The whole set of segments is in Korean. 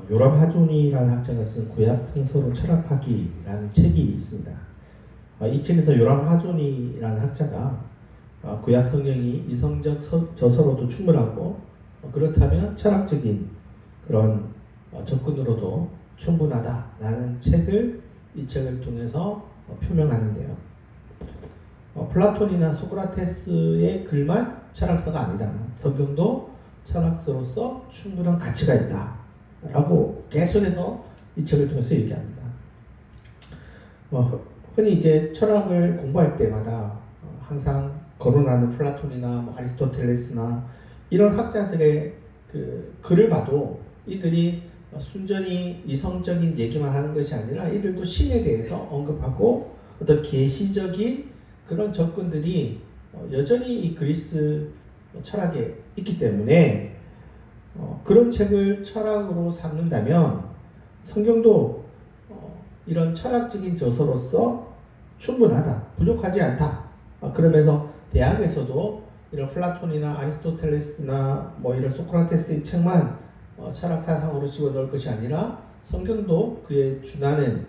요람 하존이라는 학자가 쓴 구약 성서로 철학하기라는 책이 있습니다. 이 책에서 요람 하존이라는 학자가 구약 성경이 이성적 저서로도 충분하고 그렇다면 철학적인 그런 접근으로도 충분하다라는 이 책을 통해서 표명하는데요. 플라톤이나 소크라테스의 글만 철학서가 아니다. 성경도 철학서로서 충분한 가치가 있다. 라고 계속해서 이 책을 통해서 얘기합니다. 흔히 이제 철학을 공부할 때마다 항상 거론하는 플라톤이나 아리스토텔레스나 이런 학자들의 그 글을 봐도 이들이 순전히 이성적인 얘기만 하는 것이 아니라 이들도 신에 대해서 언급하고 어떤 계시적인 그런 접근들이 여전히 이 그리스 철학에 있기 때문에 그런 책을 철학으로 삼는다면 성경도 이런 철학적인 저서로서 충분하다, 부족하지 않다. 그러면서 대학에서도 이런 플라톤이나 아리스토텔레스나 이런 소크라테스의 책만 철학 사상으로 집어넣을 것이 아니라 성경도 그에 준하는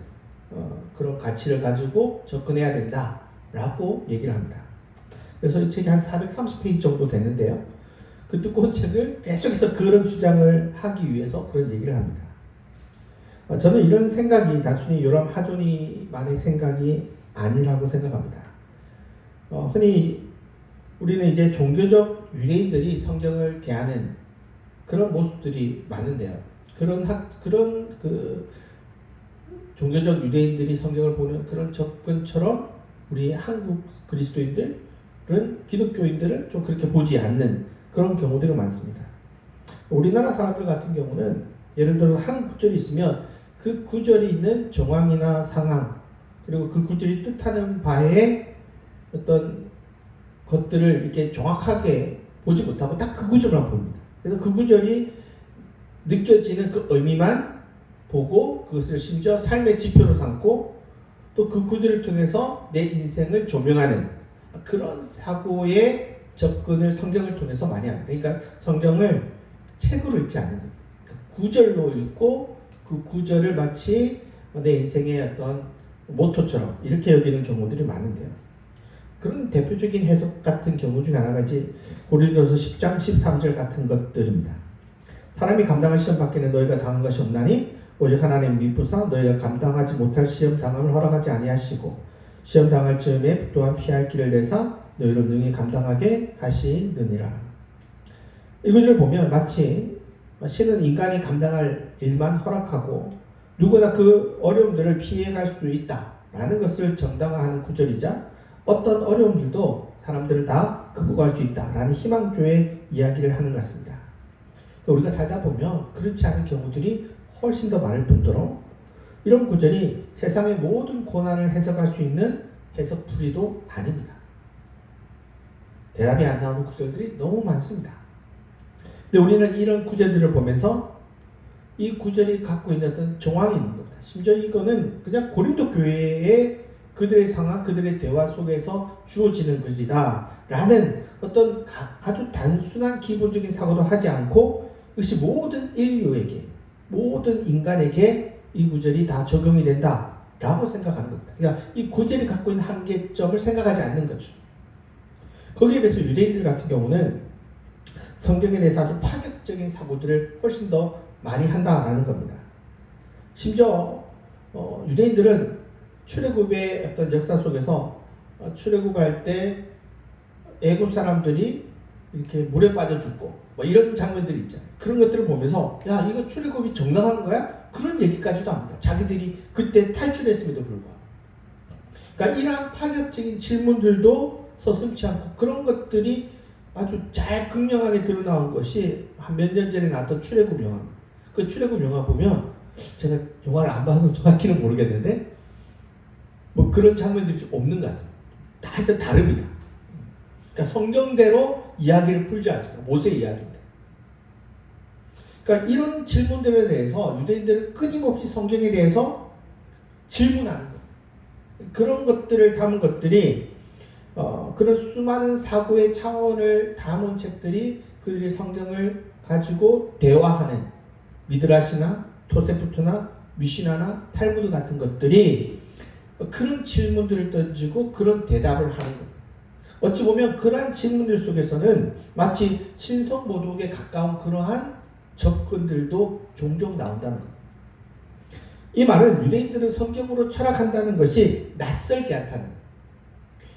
그런 가치를 가지고 접근해야 된다라고 얘기를 합니다. 그래서 이 책이 한 430페이지 정도 되는데요. 그 두꺼운 책을 계속해서 그런 주장을 하기 위해서 그런 얘기를 합니다. 저는 이런 생각이 단순히 요람 하존이만의 생각이 아니라고 생각합니다. 흔히 우리는 이제 종교적 유대인들이 성경을 대하는 그런 모습들이 많은데요. 그런 그 종교적 유대인들이 성경을 보는 그런 접근처럼 우리 한국 그리스도인들은 기독교인들은 좀 그렇게 보지 않는 그런 경우들이 많습니다. 우리나라 사람들 같은 경우는 예를 들어서 한 구절이 있으면 그 구절이 있는 정황이나 상황 그리고 그 구절이 뜻하는 바에 어떤 것들을 이렇게 정확하게 보지 못하고 딱 그 구절만 봅니다. 그래서 그 구절이 느껴지는 그 의미만 보고 그것을 심지어 삶의 지표로 삼고 또 그 구절을 통해서 내 인생을 조명하는 그런 사고의 접근을 성경을 통해서 많이 합니다. 그러니까 성경을 책으로 읽지 않는 거예요. 그 구절로 읽고 그 구절을 마치 내 인생의 어떤 모토처럼 이렇게 여기는 경우들이 많은데요. 그런 대표적인 해석 같은 경우 중에 하나가 이제 고린도서 10장 13절 같은 것들입니다. 사람이 감당할 시험 밖에는 너희가 당한 것이 없나니 오직 하나님 미쁘사 너희가 감당하지 못할 시험 당함을 허락하지 아니하시고 시험 당할 즈음에 또한 피할 길을 내사 너희로 능히 감당하게 하시느니라. 이 구절을 보면 마치 신은 인간이 감당할 일만 허락하고 누구나 그 어려움들을 피해갈 수 있다라는 것을 정당화하는 구절이자 어떤 어려움들도 사람들을 다 극복할 수 있다라는 희망조의 이야기를 하는 것 같습니다. 우리가 살다 보면 그렇지 않은 경우들이 훨씬 더 많을 뿐더러 이런 구절이 세상의 모든 고난을 해석할 수 있는 해석풀이도 아닙니다. 대답이 안 나오는 구절들이 너무 많습니다. 근데 우리는 이런 구절들을 보면서 이 구절이 갖고 있는 어떤 정황이 있는 겁니다. 심지어 이거는 그냥 고린도 교회의 그들의 상황, 그들의 대화 속에서 주어지는 것이다 라는 어떤 아주 단순한 기본적인 사고도 하지 않고 이것이 모든 인류에게, 모든 인간에게 이 구절이 다 적용이 된다 라고 생각하는 겁니다. 그러니까 이 구절이 갖고 있는 한계점을 생각하지 않는 거죠. 거기에 비해서 유대인들 같은 경우는 성경에 대해서 아주 파격적인 사고들을 훨씬 더 많이 한다라는 겁니다. 심지어 유대인들은 출애굽의 어떤 역사 속에서 출애굽할 때 애굽 사람들이 이렇게 물에 빠져 죽고 이런 장면들이 있잖아요. 그런 것들을 보면서 야 이거 출애굽이 정당한 거야? 그런 얘기까지도 합니다. 자기들이 그때 탈출했음에도 불구하고. 그러니까 이러한 파격적인 질문들도 서슴지 않고 그런 것들이 아주 잘 극명하게 드러나온 것이 한 몇 년 전에 나왔던 출애굽 영화입니다. 그 출애굽 영화 보면 제가 영화를 안 봐서 정확히는 모르겠는데 그런 장면들이 없는 것 같습니다. 다 하여튼 다릅니다. 그러니까 성경대로 이야기를 풀지 않습니다. 모세 이야기인데. 그러니까 이런 질문들에 대해서 유대인들은 끊임없이 성경에 대해서 질문하는 거예요. 그런 것들을 담은 것들이 그런 수많은 사고의 차원을 담은 책들이 그들이 성경을 가지고 대화하는 미드라시나 토세프트나 미시나나 탈무드 같은 것들이 그런 질문들을 던지고 그런 대답을 하는 겁니다. 어찌 보면 그러한 질문들 속에서는 마치 신성모독에 가까운 그러한 접근들도 종종 나온다는 겁니다. 이 말은 유대인들은 성경으로 철학한다는 것이 낯설지 않다는 겁니다.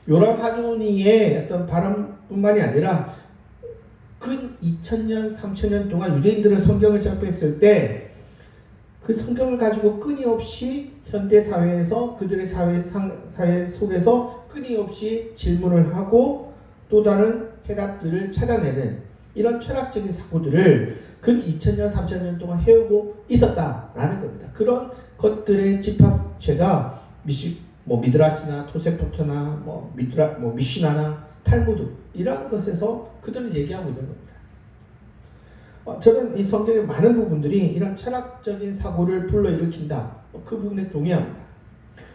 요람 하조니의 어떤 바람뿐만이 아니라 근 2000년, 3000년 동안 유대인들은 성경을 접했을 때 그 성경을 가지고 끊임없이 현대 사회에서 그들의 사회 속에서 끊임없이 질문을 하고 또 다른 해답들을 찾아내는 이런 철학적인 사고들을 근 2000년, 3000년 동안 해오고 있었다라는 겁니다. 그런 것들의 집합체가 미드라시나 토세포트나 미시나나 탈무드 이러한 것에서 그들은 얘기하고 있는 겁니다. 저는 이 성경의 많은 부분들이 이런 철학적인 사고를 불러일으킨다. 그 부분에 동의합니다.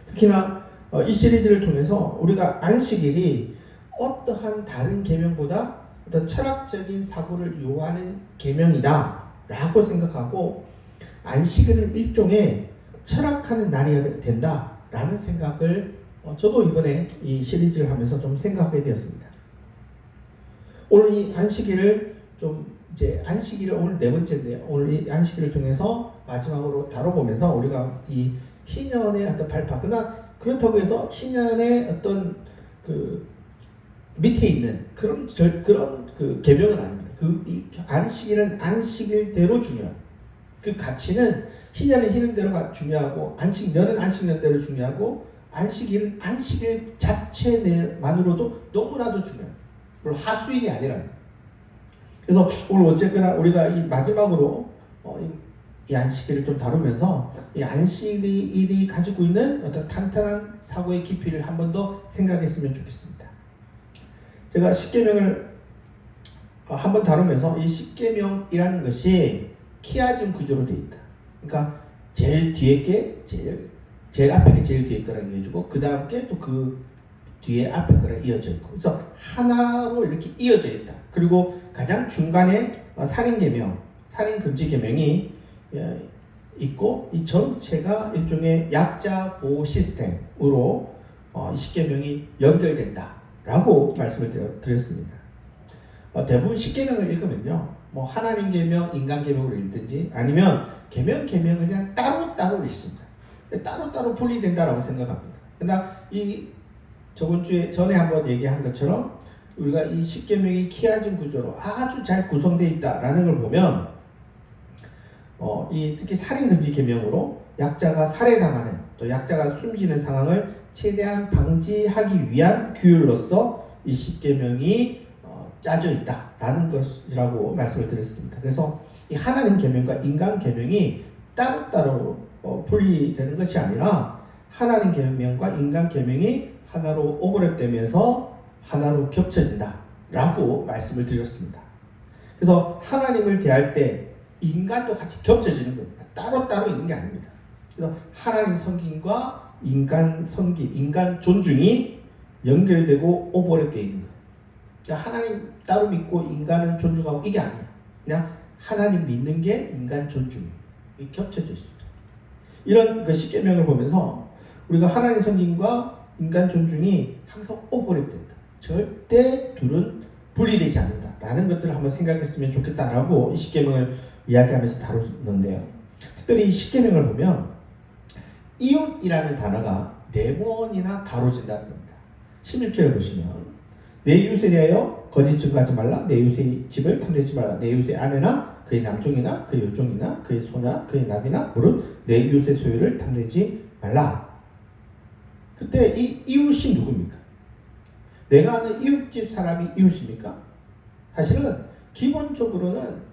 특히나 이 시리즈를 통해서 우리가 안식일이 어떠한 다른 계명보다 어떤 철학적인 사고를 요하는 계명이다 라고 생각하고 안식일은 일종의 철학하는 날이 된다 라는 생각을 저도 이번에 이 시리즈를 하면서 좀 생각하게 되었습니다. 오늘 이 안식일을 안식일을 오늘 네 번째인데요. 오늘 이 안식일을 통해서 마지막으로 다뤄보면서 우리가 이 희년의 어떤 발파, 그러나 그렇다고 해서 희년의 어떤 그 밑에 있는 그런 그 계명은 아닙니다. 이 안식일은 안식일대로 중요한 그 가치는 희년은 희년대로가 중요하고 안식년은 안식년대로 중요하고 안식일은 안식일 자체만으로도 너무나도 중요해요. 물론 하수일이 아니라. 그래서 오늘 어쨌거나 우리가 이 마지막으로 이 안식일을 좀 다루면서 이 안식일이 가지고 있는 어떤 탄탄한 사고의 깊이를 한 번 더 생각했으면 좋겠습니다. 제가 십계명을 한번 다루면서 이 십계명이라는 것이 키아즘 구조로 되어 있다. 그러니까 제일 뒤에 게 제일 앞에 게 제일 뒤에 거랑 이어지고 그 다음 게 또 그 뒤에 앞에 거랑 이어져 있고 그래서 하나로 이렇게 이어져 있다. 그리고 가장 중간에 살인계명, 살인금지계명이 있고 이 전체가 일종의 약자 보호 시스템으로 이 십계명이 연결된다라고 말씀을 드렸습니다. 대부분 십계명을 읽으면요, 뭐 하나님 계명, 인간 계명으로 읽든지 아니면 계명을 그냥 따로 읽습니다. 따로 분리된다라고 생각합니다. 그러나 이 저번 주에 전에 한번 얘기한 것처럼 우리가 이 십계명이 키아즘 구조로 아주 잘 구성되어 있다라는 걸 보면 이 특히 살인금지 계명으로 약자가 살해당하는 또 약자가 숨지는 상황을 최대한 방지하기 위한 규율로서 이 십계명이 짜져 있다라는 것이라고 말씀을 드렸습니다. 그래서 이 하나님 계명과 인간 계명이 따로따로 분리되는 것이 아니라 하나님 계명과 인간 계명이 하나로 오버랩되면서 하나로 겹쳐진다라고 말씀을 드렸습니다. 그래서 하나님을 대할 때 인간도 같이 겹쳐지는 겁니다. 따로따로 있는 게 아닙니다. 그래서 하나님 섬김과 인간 섬김, 인간 존중이 연결되고 오버랩되어 있는 거예요. 그러니까 하나님 따로 믿고 인간은 존중하고 이게 아니에요. 그냥 하나님 믿는 게 인간 존중이에요. 이게 겹쳐져 있습니다. 이런 그 십계명을 보면서 우리가 하나님 섬김과 인간 존중이 항상 오버랩된다. 절대 둘은 분리되지 않는다라는 것들을 한번 생각했으면 좋겠다라고 이 십계명을 이야기하면서 다루는데요. 특별히 이 십계명을 보면 이웃이라는 단어가 4번이나 다뤄진다는 겁니다. 16절을 보시면 내 이웃에 대하여 거짓 증거하지 말라. 내 이웃의 집을 탐내지 말라. 내 이웃의 아내나 그의 남종이나 그의 여종이나 그의 소나 그의 낙이나 무릇 내 이웃의 소유를 탐내지 말라. 그때 이 이웃이 누굽니까? 내가 아는 이웃집 사람이 이웃입니까? 사실은 기본적으로는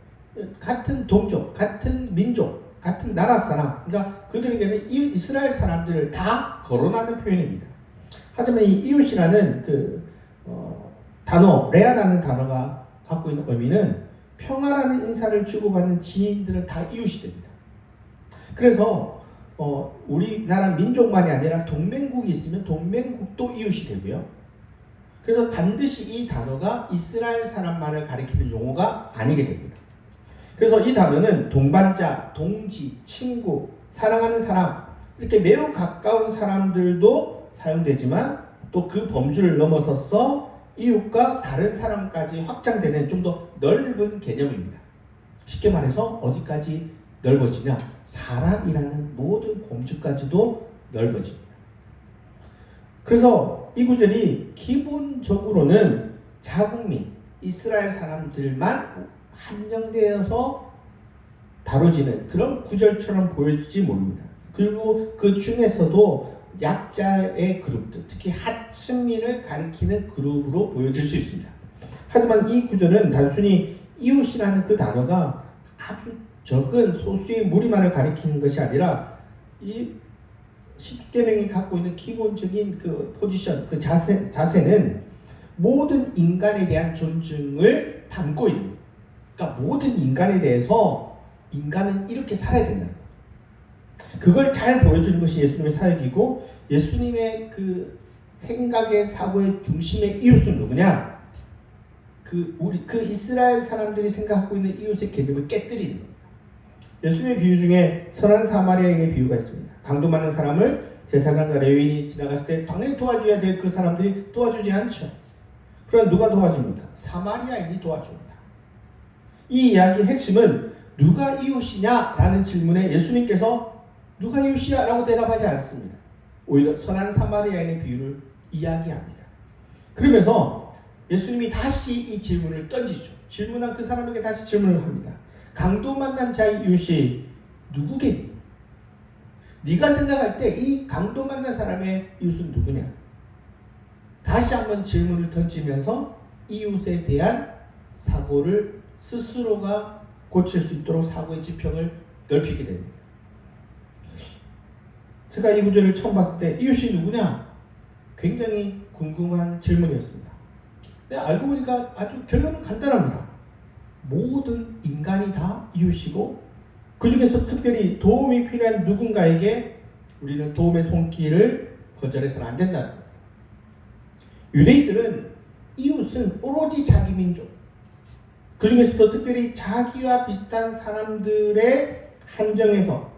같은 동족, 같은 민족, 같은 나라 사람, 그러니까 그들에게는 이스라엘 사람들을 다 거론하는 표현입니다. 하지만 이 이웃이라는 단어, 레아라는 단어가 갖고 있는 의미는 평화라는 인사를 주고받는 지인들은 다 이웃이 됩니다. 그래서 우리나라 민족만이 아니라 동맹국이 있으면 동맹국도 이웃이 되고요. 그래서 반드시 이 단어가 이스라엘 사람만을 가리키는 용어가 아니게 됩니다. 그래서 이 단어는 동반자, 동지, 친구, 사랑하는 사람 이렇게 매우 가까운 사람들도 사용되지만 또 그 범주를 넘어서서 이웃과 다른 사람까지 확장되는 좀 더 넓은 개념입니다. 쉽게 말해서 어디까지 넓어지냐? 사람이라는 모든 범주까지도 넓어집니다. 그래서 이 구절이 기본적으로는 자국민, 이스라엘 사람들만 한정되어서 다뤄지는 그런 구절처럼 보여질지 모릅니다. 그리고 그 중에서도 약자의 그룹들, 특히 하층민을 가리키는 그룹으로 보여질 수 있습니다. 하지만 이 구절은 단순히 이웃이라는 그 단어가 아주 적은 소수의 무리만을 가리키는 것이 아니라 이 십계명이 갖고 있는 기본적인 그 포지션, 그 자세는 모든 인간에 대한 존중을 담고 있는 거예요. 그러니까 모든 인간에 대해서 인간은 이렇게 살아야 된다. 그걸 잘 보여주는 것이 예수님의 사역이고, 예수님의 그 생각의 사고의 중심의 이웃은 누구냐? 그 이스라엘 사람들이 생각하고 있는 이웃의 개념을 깨뜨리는 겁니다. 예수님의 비유 중에 선한 사마리아인의 비유가 있습니다. 강도 맞는 사람을 제사장과 레위인이 지나갔을 때 당연히 도와줘야 될 그 사람들이 도와주지 않죠. 그럼 누가 도와줍니까? 사마리아인이 도와줍니다. 이 이야기의 핵심은 누가 이웃이냐? 라는 질문에 예수님께서 누가 이웃이야? 라고 대답하지 않습니다. 오히려 선한 사마리아인의 비유를 이야기합니다. 그러면서 예수님이 다시 이 질문을 던지죠. 질문한 그 사람에게 다시 질문을 합니다. 강도 만난 자의 이웃이 누구겠니? 네가 생각할 때 이 강도 만난 사람의 이웃은 누구냐? 다시 한번 질문을 던지면서 이웃에 대한 사고를 스스로가 고칠 수 있도록 사고의 지평을 넓히게 됩니다. 제가 이 구절을 처음 봤을 때 이웃이 누구냐? 굉장히 궁금한 질문이었습니다. 근데 알고 보니까 아주 결론은 간단합니다. 모든 인간이 다 이웃이고 그 중에서 특별히 도움이 필요한 누군가에게 우리는 도움의 손길을 거절해서는 안 된다는 겁니다. 유대인들은 이웃은 오로지 자기 민족, 그 중에서도 특별히 자기와 비슷한 사람들의 한정에서,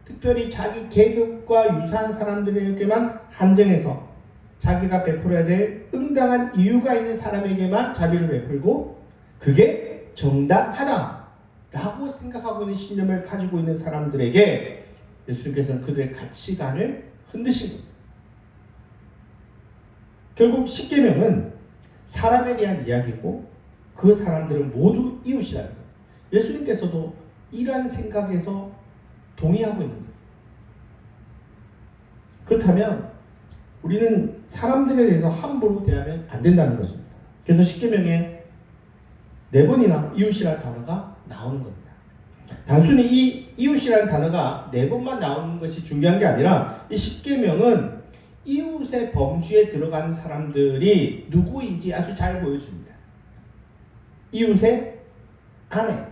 특별히 자기 계급과 유사한 사람들에게만 한정해서 자기가 베풀어야 될 응당한 이유가 있는 사람에게만 자비를 베풀고 그게 정당하다라고 생각하고 있는 신념을 가지고 있는 사람들에게 예수님께서는 그들의 가치관을 흔드신 겁니다. 결국 십계명은 사람에 대한 이야기고 그 사람들은 모두 이웃이라는 거예요. 예수님께서도 이러한 생각에서 동의하고 있는 거예요. 그렇다면 우리는 사람들에 대해서 함부로 대하면 안 된다는 것입니다. 그래서 십계명에 4번이나 이웃이라는 단어가 나오는 겁니다. 단순히 이 이웃이라는 단어가 4번만 나오는 것이 중요한 게 아니라 이 십계명은 이웃의 범주에 들어가는 사람들이 누구인지 아주 잘 보여줍니다. 이웃의 아내,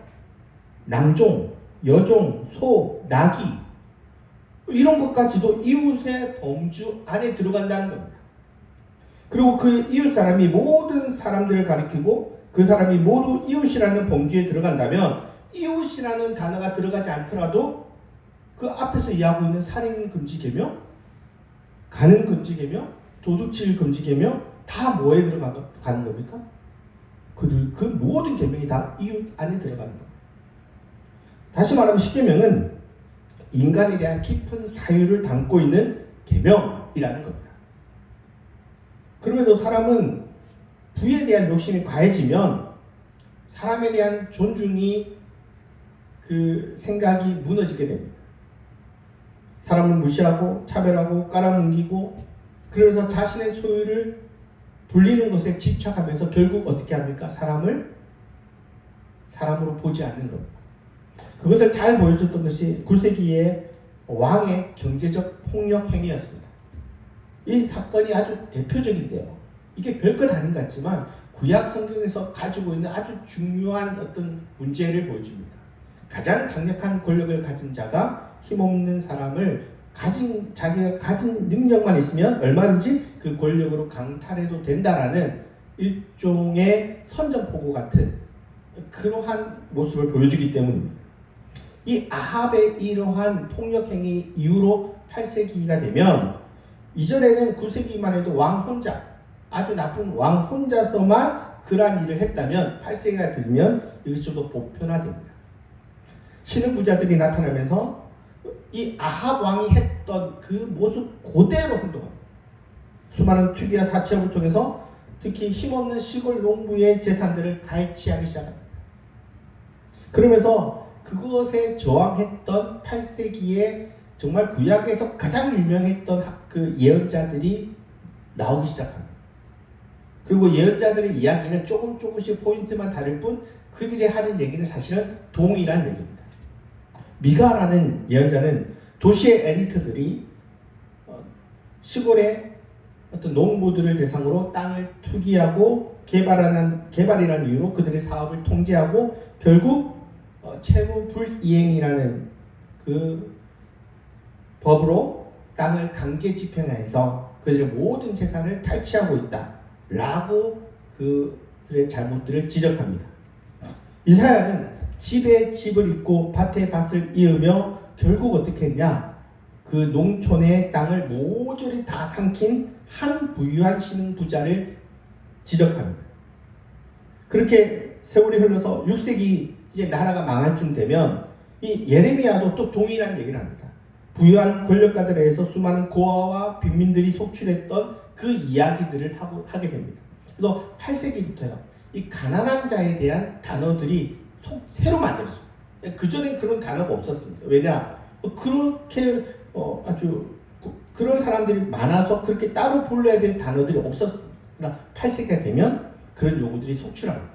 남종, 여종, 소, 나귀 이런 것까지도 이웃의 범주 안에 들어간다는 겁니다. 그리고 그 이웃 사람이 모든 사람들을 가리키고 그 사람이 모두 이웃이라는 범주에 들어간다면 이웃이라는 단어가 들어가지 않더라도 그 앞에서 이야기하고 있는 살인 금지 계명, 간음 금지 계명, 도둑질 금지 계명 다 뭐에 들어가는 겁니까? 그 모든 계명이 다 이웃 안에 들어가는 겁니다. 다시 말하면 십계명은 인간에 대한 깊은 사유를 담고 있는 계명이라는 겁니다. 그럼에도 사람은 부에 대한 욕심이 과해지면 사람에 대한 존중이 그 생각이 무너지게 됩니다. 사람을 무시하고 차별하고 깔아뭉기고 그러면서 자신의 소유를 불리는 것에 집착하면서 결국 어떻게 합니까? 사람으로 보지 않는 겁니다. 그것을 잘 보여줬던 것이 9세기의 왕의 경제적 폭력 행위였습니다. 이 사건이 아주 대표적인데요. 이게 별것 아닌 것 같지만 구약 성경에서 가지고 있는 아주 중요한 어떤 문제를 보여줍니다. 가장 강력한 권력을 가진 자가 힘없는 사람을 자기가 가진 능력만 있으면 얼마든지 그 권력으로 강탈해도 된다라는 일종의 선전포고 같은 그러한 모습을 보여주기 때문입니다. 이 아합의 이러한 폭력 행위 이후로 8세기가 되면 이전에는 9세기만 해도 왕 혼자, 아주 나쁜 왕 혼자서만 그러한 일을 했다면 8세기가 되면 이것이 좀 더 보편화됩니다. 신흥 부자들이 나타나면서 이 아합 왕이 했던 그 모습 그대로 행동합니다. 수많은 투기와 사채업을 통해서 특히 힘없는 시골 농부의 재산들을 갈취하기 시작합니다. 그러면서 그것에 저항했던 8세기에 정말 구약에서 가장 유명했던 그 예언자들이 나오기 시작합니다. 그리고 예언자들의 이야기는 조금씩 포인트만 다를 뿐 그들이 하는 얘기는 사실은 동일한 얘기입니다. 미가라는 예언자는 도시의 엘리트들이 시골의 어떤 농부들을 대상으로 땅을 투기하고 개발이라는 이유로 그들의 사업을 통제하고 결국 채무 불이행이라는 그 법으로 땅을 강제 집행해서 그들의 모든 재산을 탈취하고 있다라고 그들의 잘못들을 지적합니다. 이사야는 집에 집을 잇고 밭에 밭을 이으며 결국 어떻게 했냐? 그 농촌의 땅을 모조리 다 삼킨 한 부유한 신흥 부자를 지적합니다. 그렇게 세월이 흘러서 6세기 이제 나라가 망할 쯤 되면 이 예레미야도 또 동일한 얘기를 합니다. 부유한 권력가들에 의해서 수많은 고아와 빈민들이 속출했던 그 이야기들을 하게 됩니다. 그래서 8세기부터요. 이 가난한 자에 대한 단어들이 새로 만들어져요. 그전엔 그런 단어가 없었습니다. 왜냐? 그렇게 아주 그런 사람들이 많아서 그렇게 따로 불러야 될 단어들이 없었습니다. 그러나 8세기가 되면 그런 용어들이 속출합니다.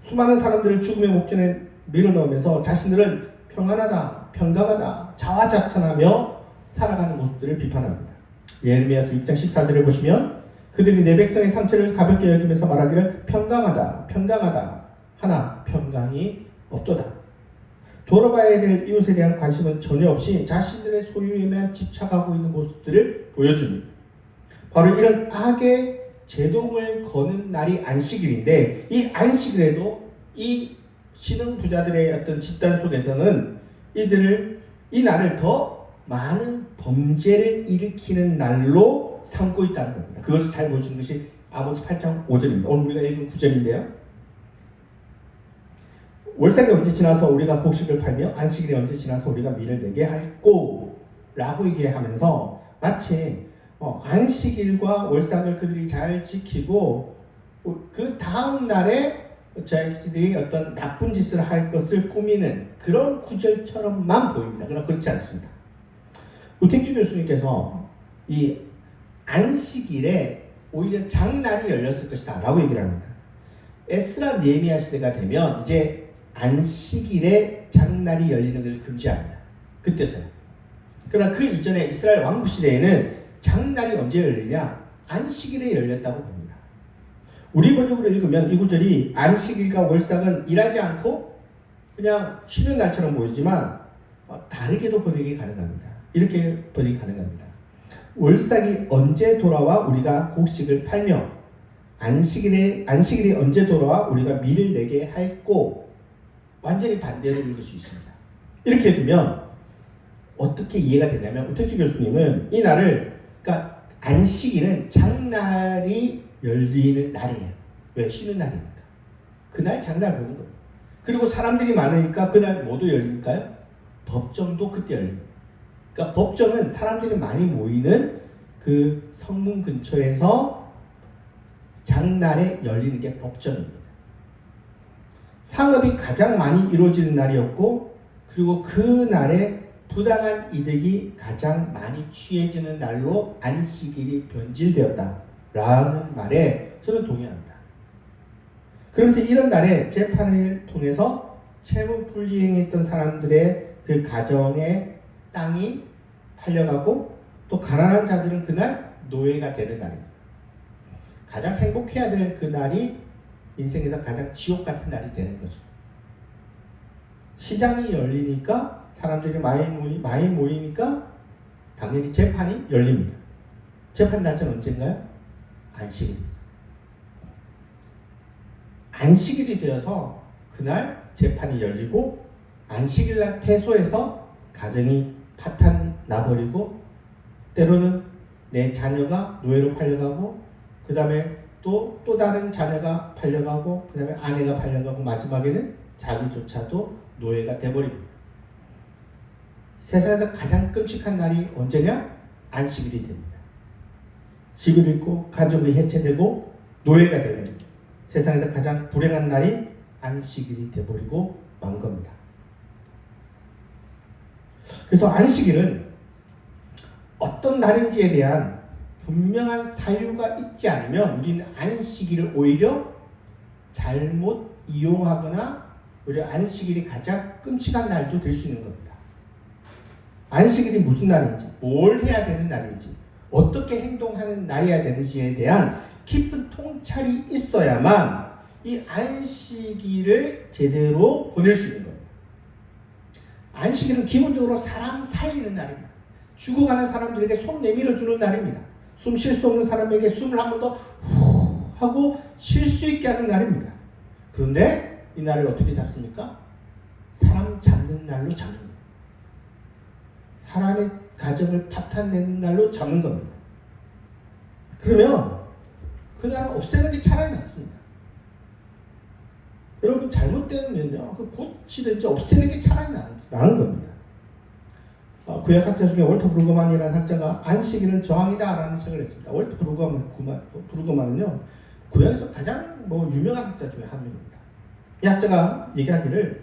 수많은 사람들을 죽음의 목전에 밀어넣으면서 자신들은 평안하다, 평강하다, 자화자찬하며 살아가는 모습들을 비판합니다. 예레미야서 6장 14절을 보시면 그들이 내 백성의 상처를 가볍게 여기면서 말하기를 평강하다, 평강하다 하나 평강이 없도다. 돌아봐야 될 이웃에 대한 관심은 전혀 없이 자신들의 소유에만 집착하고 있는 모습들을 보여줍니다. 바로 이런 악의 제동을 거는 날이 안식일인데 이 안식일에도 이 신흥 부자들의 어떤 집단 속에서는 이 날을 더 많은 범죄를 일으키는 날로 삼고 있다는 겁니다. 그것을 잘 보여주는 것이 아모스 8장 5절입니다. 오늘 우리가 읽은 9절인데요. 월삭이 언제 지나서 우리가 곡식을 팔며 안식일이 언제 지나서 우리가 밀을 내게 할꼬 라고 얘기하면서 마치 안식일과 월삭을 그들이 잘 지키고 그 다음 날에 자기들이 어떤 나쁜 짓을 할 것을 꾸미는 그런 구절처럼만 보입니다. 그러나 그렇지 않습니다. 우택주 교수님께서 이 안식일에 오히려 장날이 열렸을 것이다 라고 얘기를 합니다. 에스라 느헤미야 시대가 되면 이제 안식일에 장날이 열리는 걸 금지합니다. 그때서요. 그러나 그 이전에 이스라엘 왕국 시대에는 장날이 언제 열리냐? 안식일에 열렸다고 봅니다. 우리 번역으로 읽으면 이 구절이 안식일과 월삭은 일하지 않고 그냥 쉬는 날처럼 보이지만 다르게도 번역이 가능합니다. 이렇게 번역이 가능합니다. 월삭이 언제 돌아와 우리가 곡식을 팔며 안식일이 언제 돌아와 우리가 밀을 내게 할꼬 완전히 반대로 읽을 수 있습니다. 이렇게 되면 어떻게 이해가 되냐면 우택주 교수님은 이 날을 그러니까 안식일은 장날이 열리는 날이에요. 왜? 쉬는 날이니까. 그날 장날 보는 거예요. 그리고 사람들이 많으니까 그날 모두 열릴까요? 법정도 그때 열립니다. 그러니까 법정은 사람들이 많이 모이는 그 성문 근처에서 장날에 열리는 게 법정입니다. 상업이 가장 많이 이루어지는 날이었고 그리고 그 날에 부당한 이득이 가장 많이 취해지는 날로 안식일이 변질되었다라는 말에 저는 동의합니다. 그래서 이런 날에 재판을 통해서 채무 불이행했던 사람들의 그 가정의 땅이 팔려가고 또 가난한 자들은 그날 노예가 되는 날입니다. 가장 행복해야 될 그 날이 인생에서 가장 지옥 같은 날이 되는 거죠. 시장이 열리니까 사람들이 많이 모이니까 당연히 재판이 열립니다. 재판 날짜는 언제인가요? 안식일입니다. 안식일이 되어서 그날 재판이 열리고 안식일날 패소해서 가정이 파탄 나버리고 때로는 내 자녀가 노예로 팔려가고 그 다음에 또 다른 자녀가 팔려가고 그 다음에 아내가 팔려가고 마지막에는 자기조차도 노예가 돼버립니다. 세상에서 가장 끔찍한 날이 언제냐? 안식일이 됩니다. 집을 잃고 가족이 해체되고 노예가 되는 세상에서 가장 불행한 날이 안식일이 돼버리고 만 겁니다. 그래서 안식일은 어떤 날인지에 대한 분명한 사유가 있지 않으면 우리는 안식일을 오히려 잘못 이용하거나 오히려 안식일이 가장 끔찍한 날도 될 수 있는 겁니다. 안식일이 무슨 날인지, 뭘 해야 되는 날인지, 어떻게 행동하는 날이어야 되는지에 대한 깊은 통찰이 있어야만 이 안식일을 제대로 보낼 수 있는 겁니다. 안식일은 기본적으로 사람 살리는 날입니다. 죽어가는 사람들에게 손 내밀어 주는 날입니다. 숨 쉴 수 없는 사람에게 숨을 한 번 더 후 하고 쉴 수 있게 하는 날입니다. 그런데 이 날을 어떻게 잡습니까? 사람 잡는 날로 잡는 겁니다. 사람의 가정을 파탄내는 날로 잡는 겁니다. 그러면 그 날을 없애는 게 차라리 낫습니다. 여러분 잘못되면요, 그 고치든지 없애는 게 차라리 나은 겁니다. 구약학자 중에 월터 브루그만이라는 학자가 안식일은 저항이다라는 책을 했습니다. 월터 브루그만은요, 구약에서 가장 유명한 학자 중에 한 명입니다. 이 학자가 얘기하기를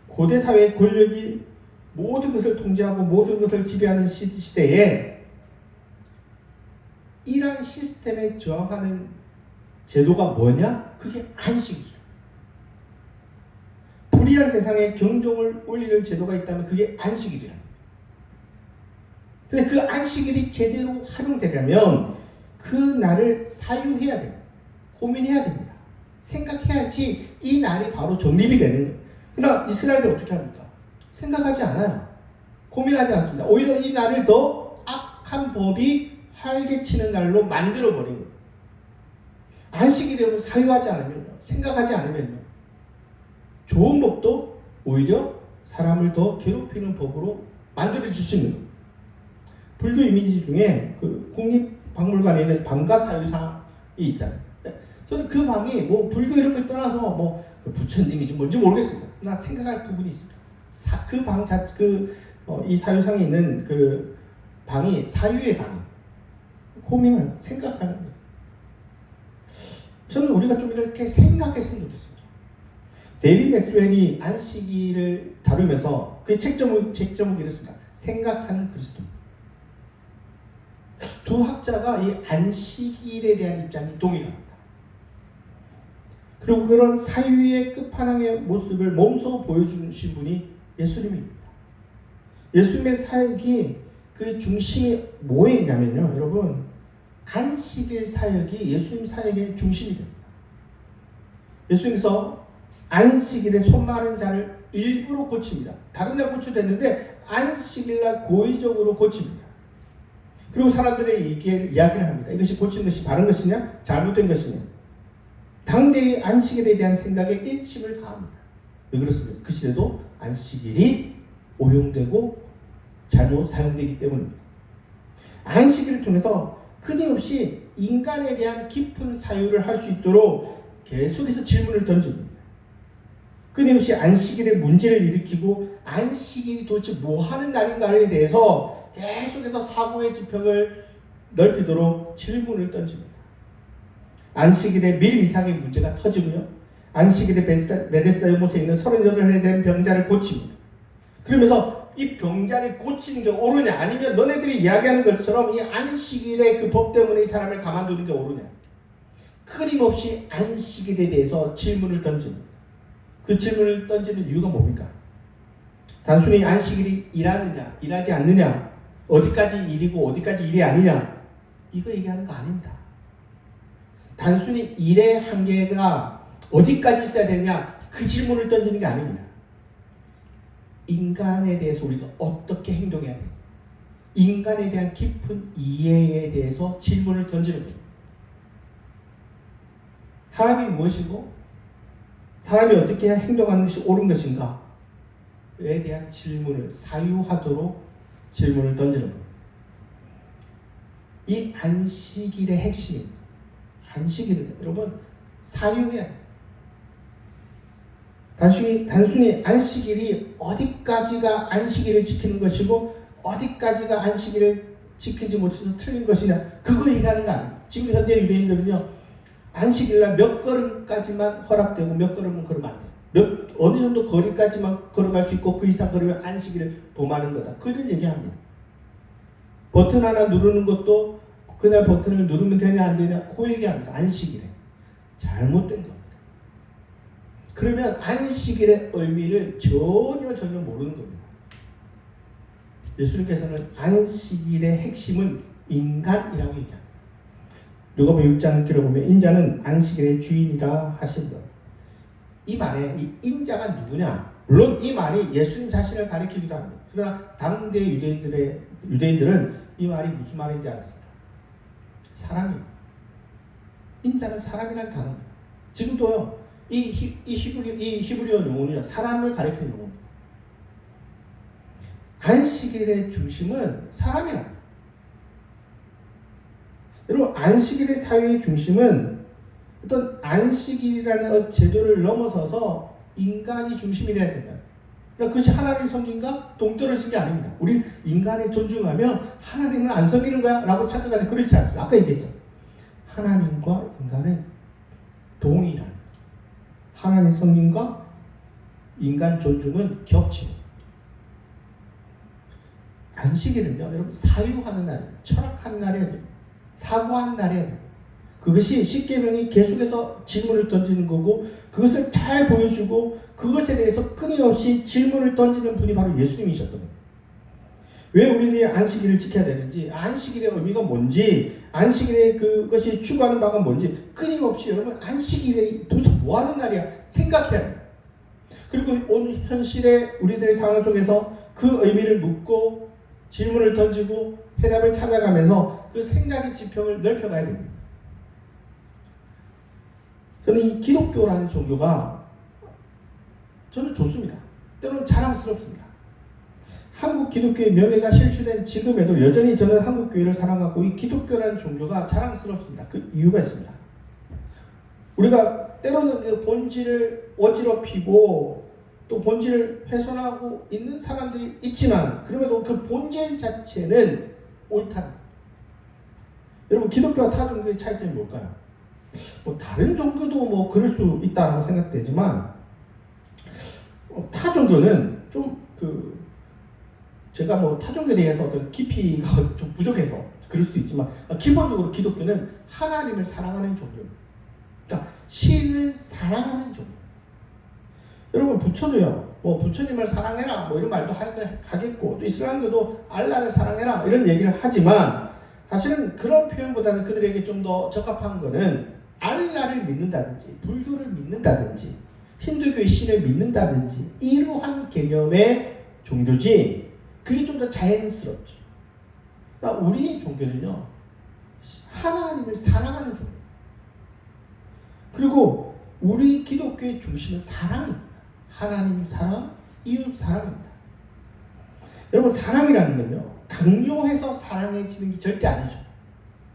고대 사회의 권력이 모든 것을 통제하고 모든 것을 지배하는 시대에 이러한 시스템에 저항하는 제도가 뭐냐? 그게 안식이에요. 불의한 세상에 경종을 울리는 제도가 있다면 그게 안식일이랍니다. 근데 그 안식일이 제대로 활용되려면 그 날을 사유해야 됩니다. 고민해야 됩니다. 생각해야지 이 날이 바로 정립이 되는 거예요. 그러나 이스라엘이 어떻게 합니까? 생각하지 않아요. 고민하지 않습니다. 오히려 이 날을 더 악한 법이 활개치는 날로 만들어버린 거예요. 안식일을 사유하지 않으면요, 생각하지 않으면요, 좋은 법도 오히려 사람을 더 괴롭히는 법으로 만들어줄 수 있는 거예요. 불교 이미지 중에 그 국립박물관에 있는 방가 사유상이 있잖아요. 저는 그 방이 불교 이런 걸 떠나서 부처님인지 뭔지 모르겠습니다. 나 생각할 부분이 있습니다. 이 사유상에 있는 그 방이 사유의 방이에요. 고민을 생각하는 거예요. 저는 우리가 좀 이렇게 생각했으면 좋겠습니다. 데이빗 맥스웰이 안식일을 다루면서 그 책 제목이 이렇습니다. 생각하는 그리스도. 두 학자가 이 안식일에 대한 입장이 동일합니다. 그리고 그런 사유의 끝판왕의 모습을 몸소 보여주신 분이 예수님입니다. 예수님의 사역이 그 중심이 뭐에 있냐면요, 여러분, 안식일 사역이 예수님 사역의 중심이 됩니다. 예수님께서 안식일에 손 마른 자를 일부러 고칩니다. 다른 날 고쳐도 됐는데 안식일날 고의적으로 고칩니다. 그리고 사람들의 이야기를 합니다. 이것이 고친 것이 바른 것이냐, 잘못된 것이냐. 당대의 안식일에 대한 생각에 일침을 가합니다. 왜 그렇습니까? 그 시대도 안식일이 오용되고 잘못 사용되기 때문입니다. 안식일을 통해서 끊임없이 인간에 대한 깊은 사유를 할 수 있도록 계속해서 질문을 던집니다. 끊임없이 안식일의 문제를 일으키고 안식일이 도대체 뭐 하는 날인가에 대해서 계속해서 사고의 지평을 넓히도록 질문을 던집니다. 안식일에 미리 이상의 문제가 터지고요. 안식일에 베데스다 연못에 있는 38에 된 병자를 고칩니다. 그러면서 이 병자를 고치는 게 옳으냐, 아니면 너네들이 이야기하는 것처럼 이 안식일의 그 법 때문에 이 사람을 가만두는 게 옳으냐. 끊임없이 안식일에 대해서 질문을 던집니다. 그 질문을 던지는 이유가 뭡니까? 단순히 안식일이 일하느냐, 일하지 않느냐, 어디까지 일이고 어디까지 일이 아니냐, 이거 얘기하는 거 아닙니다. 단순히 일의 한계가 어디까지 있어야 되냐, 그 질문을 던지는 게 아닙니다. 인간에 대해서 우리가 어떻게 행동해야 돼요? 인간에 대한 깊은 이해에 대해서 질문을 던지는 겁니다. 사람이 무엇이고 사람이 어떻게 행동하는 것이 옳은 것인가에 대한 질문을 사유하도록 질문을 던지는 겁니다. 이 안식일의 핵심입니다. 안식일은 여러분 사유해야 해요. 단순히 안식일이 어디까지가 안식일을 지키는 것이고 어디까지가 안식일을 지키지 못해서 틀린 것이냐 그거 얘기하는 거 아닙니다. 지금 현대 유대인들은요 안식일날 몇 걸음까지만 허락되고 몇 걸음은 걸으면 안 돼요. 어느 정도 거리까지만 걸어갈 수 있고 그 이상 걸으면 안식일을 범하는 거다. 그걸 얘기합니다. 버튼 하나 누르는 것도 그날 버튼을 누르면 되냐 안 되냐 그 얘기합니다. 안식일에 잘못된 겁니다. 그러면 안식일의 의미를 전혀 모르는 겁니다. 예수님께서는 안식일의 핵심은 인간이라고 얘기합니다. 누가복음 6장 들어보면 인자는 안식일의 주인이라 하신 것. 이 말에 이 인자가 누구냐? 물론 이 말이 예수님 자신을 가리키기도 합니다. 그러나 당대 유대인들은 이 말이 무슨 말인지 알았습니다. 사람입니다. 인자는 사람이라는 단어입니다. 지금도요. 이 히브리어 용어는요. 사람을 가리키는 용어입니다. 안식일의 중심은 사람이라. 여러분 안식일의 사유의 중심은 어떤 안식일이라는 제도를 넘어서서 인간이 중심이 되어야 된다. 그러니까 그것이 하나님의 섬김과 동떨어진 게 아닙니다. 우리 인간을 존중하면 하나님을 안 섬기는 거야 라고 착각하는데 그렇지 않습니다. 아까 얘기했죠. 하나님과 인간은 동일한 하나님 섬김과 인간 존중은 겹치고 안식일은요 여러분 사유하는 날, 철학하는 날이어야 됩니다. 사고하는 날이어야 됩니다. 그것이 십계명이 계속해서 질문을 던지는 거고 그것을 잘 보여주고 그것에 대해서 끊임없이 질문을 던지는 분이 바로 예수님이셨던 겁니다. 왜 우리들이 안식일을 지켜야 되는지, 안식일의 의미가 뭔지, 안식일의 그것이 추구하는 바가 뭔지 끊임없이 여러분 안식일이 도대체 뭐하는 날이야 생각해야 돼요. 그리고 오늘 현실의 우리들의 상황 속에서 그 의미를 묻고 질문을 던지고 해답을 찾아가면서 그 생각의 지평을 넓혀가야 됩니다. 저는 이 기독교라는 종교가 저는 좋습니다. 때로는 자랑스럽습니다. 한국 기독교의 명예가 실추된 지금에도 여전히 저는 한국 교회를 사랑하고 이 기독교라는 종교가 자랑스럽습니다. 그 이유가 있습니다. 우리가 때로는 그 본질을 어지럽히고 또 본질을 훼손하고 있는 사람들이 있지만 그럼에도 그 본질 자체는 옳답니다. 여러분 기독교와 타 종교의 차이점이 뭘까요? 뭐 다른 종교도 뭐 그럴 수 있다고 생각되지만 타 종교는 좀 제가 뭐 타 종교에 대해서 어떤 깊이가 좀 부족해서 그럴 수 있지만 기본적으로 기독교는 하나님을 사랑하는 종교입니다. 그러니까 신을 사랑하는 종교. 여러분 부처도요. 뭐 부처님을 사랑해라 뭐 이런 말도 하겠고 또 이슬람교도 알라를 사랑해라 이런 얘기를 하지만 사실은 그런 표현보다는 그들에게 좀 더 적합한 거는 알라를 믿는다든지 불교를 믿는다든지 힌두교의 신을 믿는다든지 이러한 개념의 종교지 그게 좀 더 자연스럽죠. 그러니까 우리 종교는요 하나님을 사랑하는 종교. 그리고 우리 기독교의 중심은 사랑입니다. 하나님 사랑, 이웃 사랑입니다. 여러분 사랑이라는 건요 강요해서 사랑해지는 게 절대 아니죠.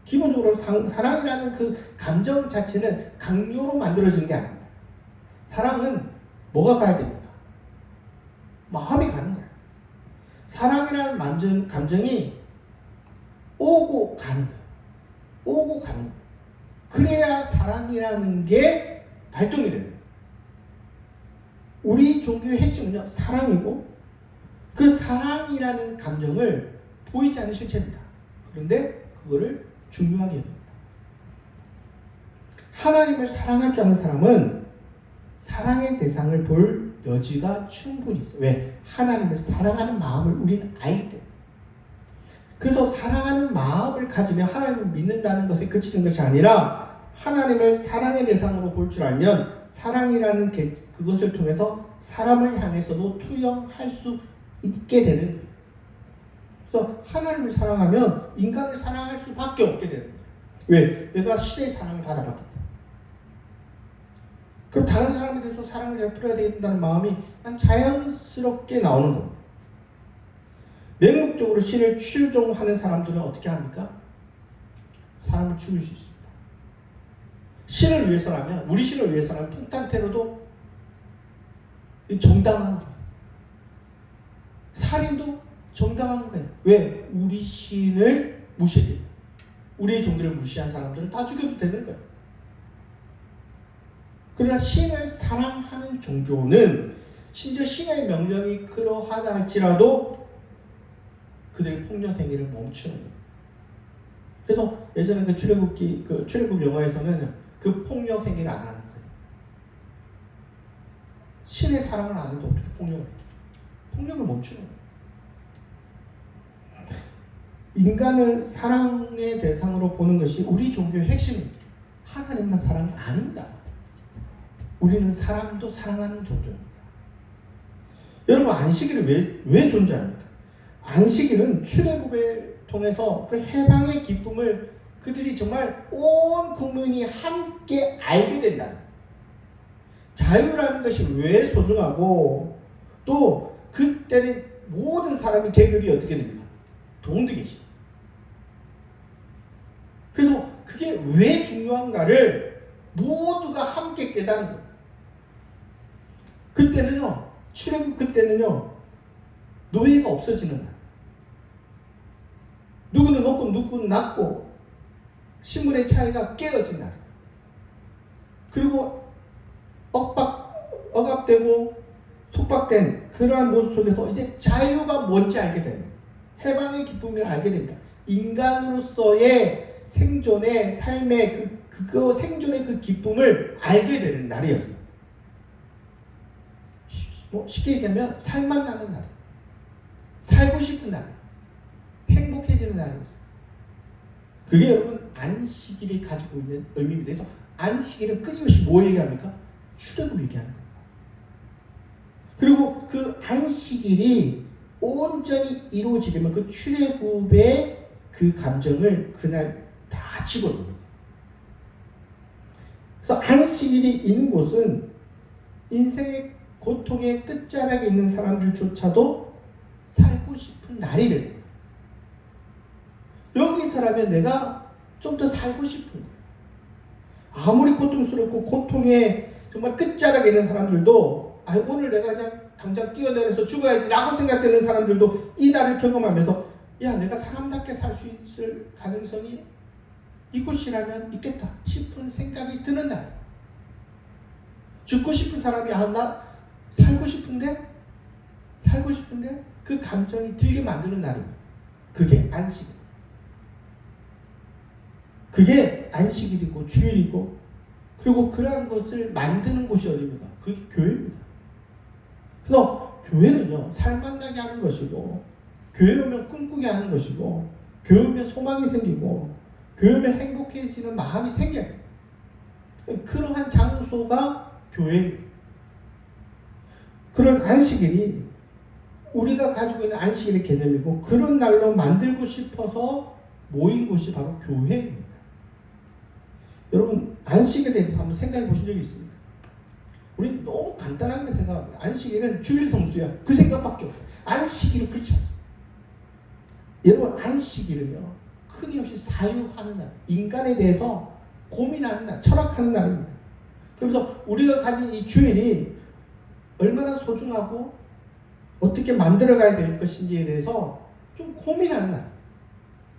기본적으로 사랑이라는 그 감정 자체는 강요로 만들어진 게 아닙니다. 사랑은 뭐가 가야 됩니까? 마음이 가는 거예요. 사랑이라는 감정이 오고 가는 거예요. 오고 가는 거예요. 그래야 사랑이라는 게 발동이 돼요. 우리 종교의 핵심은요 사랑이고 그 사랑이라는 감정을 보이지 않는 실체입니다. 그런데 그거를 중요하게 여깁니다. 하나님을 사랑할 줄 아는 사람은 사랑의 대상을 볼 여지가 충분히 있어요. 왜? 하나님을 사랑하는 마음을 우리는 알기 때문에. 그래서 사랑하는 마음을 가지면 하나님을 믿는다는 것에 그치는 것이 아니라 하나님을 사랑의 대상으로 볼 줄 알면 사랑이라는 그것을 통해서 사람을 향해서도 투영할 수 있게 되는 거예요. 그래서 하나님을 사랑하면 인간을 사랑할 수밖에 없게 되는 거예요. 왜? 내가 신의 사랑을 받아봤기 때문에. 그리고 다른 사람에 대해서 사랑을 베풀어야 된다는 마음이 그냥 자연스럽게 나오는 겁니다. 맹목적으로 신을 추종하는 사람들은 어떻게 합니까? 사람을 죽일 수 있습니다. 신을 위해서라면, 우리 신을 위해서라면 폭탄 테러도 정당한 거예요. 살인도 정당한 거예요. 왜? 우리 신을 무시해요. 우리의 종교를 무시한 사람들은 다 죽여도 되는 거예요. 그러나 신을 사랑하는 종교는 심지어 신의 명령이 그러하다 할지라도 그들의 폭력 행위를 멈추는 거예요. 그래서 예전에 그 출애굽 영화에서는 그 폭력 행위를 안 하는 거예요. 신의 사랑을 안 해도 어떻게 폭력을 해요? 폭력을 멈추는 거예요. 인간을 사랑의 대상으로 보는 것이 우리 종교의 핵심입니다. 하나님만 사랑이 아닙니다. 우리는 사람도 사랑하는 종교입니다. 여러분, 안식일은 왜 존재합니까? 안식일은 출애굽을 통해서 그 해방의 기쁨을 그들이 정말 온 국민이 함께 알게 된다는 거예요. 자유라는 것이 왜 소중하고, 또 그때는 모든 사람이 계급이 어떻게 됩니까? 동등해지. 그래서 그게 왜 중요한가를 모두가 함께 깨닫는 거예요. 그때는요, 출애굽 그때는요, 노예가 없어지는 날. 누구는 높고 누구는 낮고 신분의 차이가 깨어진 날. 그리고 억압되고 속박된 그러한 모습 속에서 이제 자유가 뭔지 알게 됩니다. 해방의 기쁨을 알게 됩니다. 인간으로서의 생존의 삶의 그 생존의 그 기쁨을 알게 되는 날이었어요. 쉽게 얘기하면 살만 나는 날, 살고 싶은 날, 행복해지는 날이었어요. 그게 여러분 안식일이 가지고 있는 의미입니다. 그래서 안식일은 끊임없이 뭐 얘기합니까? 출애굽 얘기하는 겁니다. 그리고 그 안식일이 온전히 이루어지려면 그 출애굽의 그 감정을 그날 다 집어넣습니다. 그래서 안식일이 있는 곳은 인생의 고통의 끝자락에 있는 사람들조차도 살고 싶은 날이 되는 거예요. 여기서라면 내가 좀 더 살고 싶은 거예요. 아무리 고통스럽고 고통의 정말 끝자락에 있는 사람들도 오늘 내가 그냥 당장 뛰어내려서 죽어야지 라고 생각되는 사람들도 이 날을 경험하면서 야, 내가 사람답게 살 수 있을 가능성이 이곳이라면 있겠다 싶은 생각이 드는 날. 죽고 싶은 사람이 나 살고 싶은데 그 감정이 들게 만드는 날입니다. 그게 안식일. 그게 안식일이고 주일이고, 그리고 그러한 것을 만드는 곳이 어디입니까? 그게 교회입니다. 그래서 교회는요, 살만나게 하는 것이고, 교회 오면 꿈꾸게 하는 것이고, 교회 오면 소망이 생기고, 교회 오면 행복해지는 마음이 생겨요. 그러한 장소가 교회입니다. 그런 안식일이 우리가 가지고 있는 안식일의 개념이고, 그런 날로 만들고 싶어서 모인 곳이 바로 교회입니다. 여러분, 안식에 대해서 한번 생각해 보신 적이 있습니까? 우리 너무 간단하게 생각합니다. 안식일은 주일 성수야. 그 생각밖에 없어요. 안식일은 그렇지 않습니다. 여러분, 안식일은요, 끊임없이 사유하는 날, 인간에 대해서 고민하는 날, 철학하는 날입니다. 그래서 우리가 가진 이 주일이 얼마나 소중하고 어떻게 만들어가야 될 것인지에 대해서 좀 고민하는 날.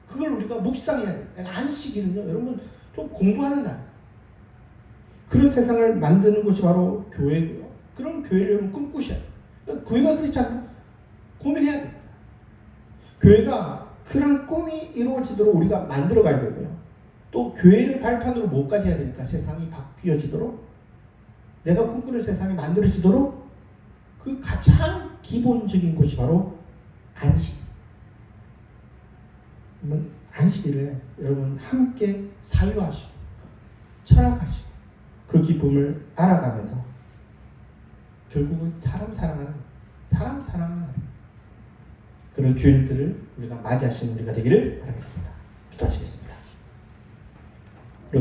그걸 우리가 묵상해야 돼요. 안식일은요, 여러분, 좀 공부하는 날. 그런 세상을 만드는 곳이 바로 교회고요. 그런 교회를 여러분 꿈꾸셔야 돼요. 교회가 그렇지 않고 고민해야 됩니다. 교회가 그런 꿈이 이루어지도록 우리가 만들어가야 되고요. 또 교회를 발판으로 뭐까지 해야 됩니까? 세상이 바뀌어지도록, 내가 꿈꾸는 세상이 만들어지도록 그 가장 기본적인 곳이 바로 안식. 안식일에 여러분 함께 사유하시고 철학하시고 그 기쁨을 알아가면서 결국은 사람 사랑하는 그런 주일들을 우리가 맞이하시는 우리가 되기를 바라겠습니다. 기도하시겠습니다.